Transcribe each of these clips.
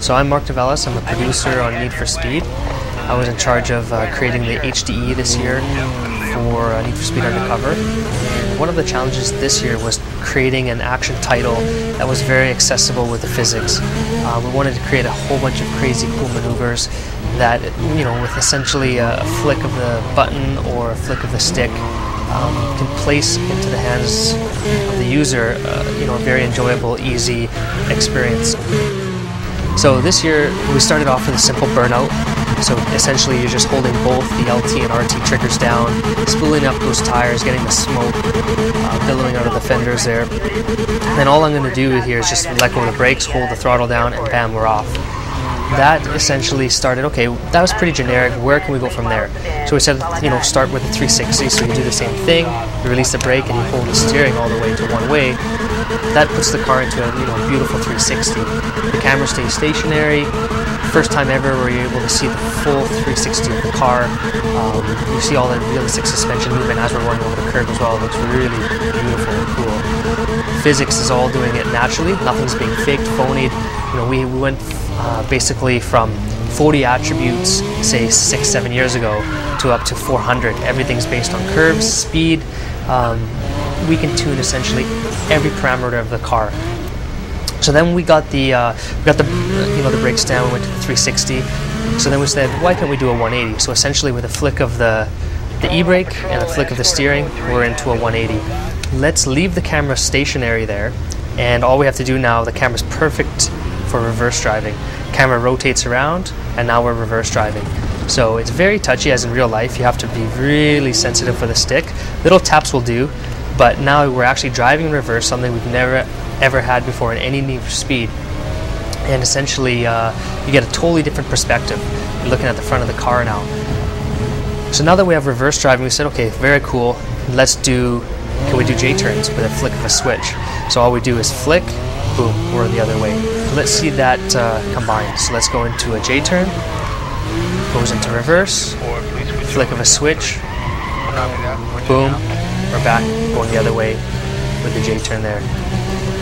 So I'm Mark Novellis. I'm a producer on Need for Speed. I was in charge of creating the HDE this year for Need for Speed Undercover. And one of the challenges this year was creating an action title that was very accessible with the physics. We wanted to create a whole bunch of crazy cool maneuvers that, with essentially a flick of the button or a flick of the stick, can place into the hands of the user, a very enjoyable, easy experience. So this year we started off with a simple burnout. So essentially you're just holding both the LT and RT triggers down, spooling up those tires, getting the smoke billowing out of the fenders there. And then all I'm going to do here is just let go of the brakes, hold the throttle down, and bam, we're off. That essentially started, okay, that was pretty generic, where can we go from there? So we said, start with a 360, so you do the same thing, you release the brake and you hold the steering all the way to one way. That puts the car into a beautiful 360. The camera stays stationary. First time ever where you're able to see the full 360 of the car. You see all the realistic suspension movement as we're going over the curb as well. It looks really beautiful and cool. Physics is all doing it naturally. Nothing's being faked, phonied. We went basically from 40 attributes, say 6-7 years ago, to up to 400. Everything's based on curves, speed. We can tune essentially every parameter of the car. So then we got the brakes down. We went to the 360. So then we said, why can't we do a 180? So essentially, with a flick of the e-brake and a flick of the steering, we're into a 180. Let's leave the camera stationary there, and all we have to do now, the camera's perfect for reverse driving. Camera rotates around, and now we're reverse driving. So it's very touchy, as in real life. You have to be really sensitive for the stick. Little taps will do, but now we're actually driving in reverse, something we've never ever had before in any Need for Speed. And essentially, you get a totally different perspective. You're looking at the front of the car now. So now that we have reverse driving, we said, okay, very cool. Can we do J-turns with a flick of a switch? So all we do is flick, boom, we're the other way. Let's see that combined. So let's go into a J-turn, goes into reverse, flick of a switch, boom, we're back going the other way with the J-turn there.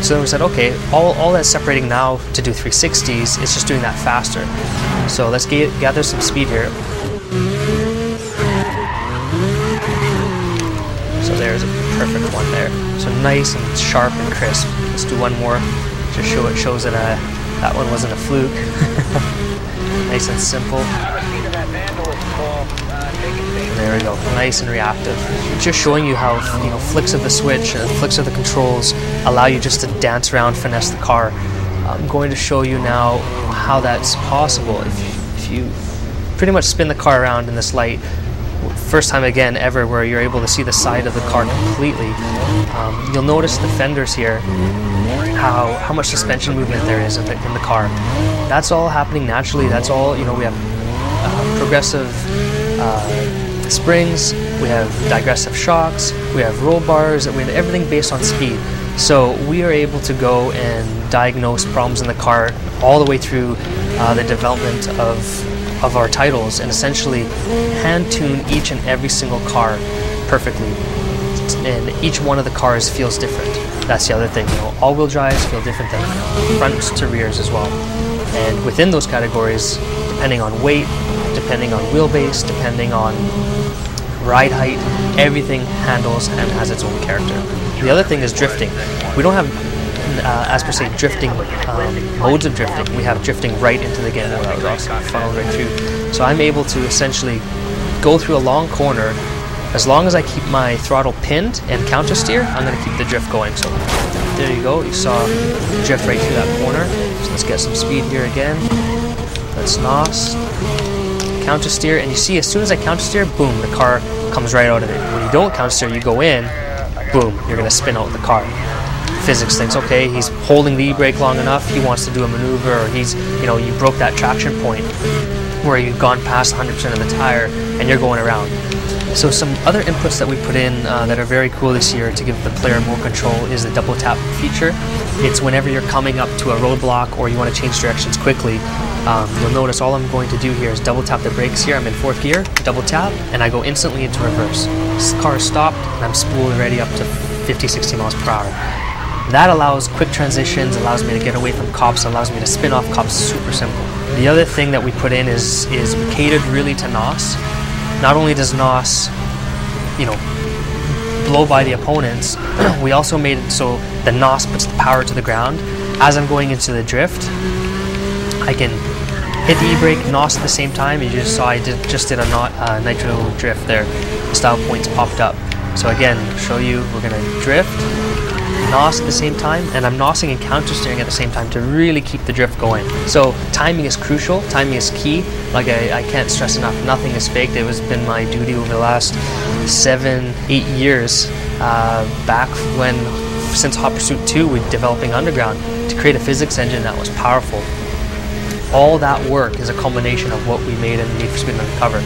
So we said, okay, all that's separating now to do 360s is just doing that faster. So let's gather some speed here. So there's a perfect one there. So nice and sharp and crisp. Let's do one more. Just shows that that one wasn't a fluke. Nice and simple. And there we go. Nice and reactive. Just showing you how flicks of the switch and flicks of the controls allow you just to dance around, finesse the car. I'm going to show you now how that's possible. If you pretty much spin the car around in this light, first time again ever where you're able to see the side of the car completely. You'll notice the fenders here, how much suspension movement there is in the car. That's all happening naturally. That's all, we have progressive springs, we have digressive shocks, we have roll bars, we have everything based on speed. So we are able to go and diagnose problems in the car all the way through the development of our titles, and essentially hand tune each and every single car perfectly. And each one of the cars feels different. That's the other thing. All-wheel drives feel different than fronts to rears as well. And within those categories, depending on weight, depending on wheelbase, depending on ride height, everything handles and has its own character. The other thing is drifting. We don't have, as per se, drifting modes of drifting. We have drifting right into the game where I was also funneled right through. So I'm able to essentially go through a long corner. As long as I keep my throttle pinned and counter steer, I'm going to keep the drift going. So there you go. You saw the drift right through that corner. So let's get some speed here again. Let's NOS. Counter steer, and you see as soon as I counter steer, boom, the car comes right out of it. When you don't counter steer, you go in, boom, you're going to spin out the car. Physics thinks, okay, he's holding the e-brake long enough, he wants to do a maneuver, or he's, you broke that traction point where you've gone past 100% of the tire and you're going around. So some other inputs that we put in that are very cool this year to give the player more control is the double tap feature. It's whenever you're coming up to a roadblock or you want to change directions quickly, you'll notice all I'm going to do here is double tap the brakes here. I'm in 4th gear, double tap, and I go instantly into reverse. This car is stopped and I'm spooled already up to 50-60 miles per hour. That allows quick transitions, allows me to get away from cops, allows me to spin off cops, super simple. The other thing that we put in is we catered really to NOS. Not only does NOS, you know, blow by the opponents, we also made it so the NOS puts the power to the ground. As I'm going into the drift, I can hit the e-brake, NOS at the same time. You just saw I just did a nitro drift there. The style points popped up. So again, show you, we're gonna drift, NOS at the same time, and I'm NOSing and counter steering at the same time to really keep the drift going. So timing is crucial, timing is key. Like I can't stress enough, nothing is faked. It has been my duty over the last 7-8 years, back when, since Hot Pursuit 2, we're developing Underground, to create a physics engine that was powerful. All that work is a culmination of what we made in Need for Speed Undercover.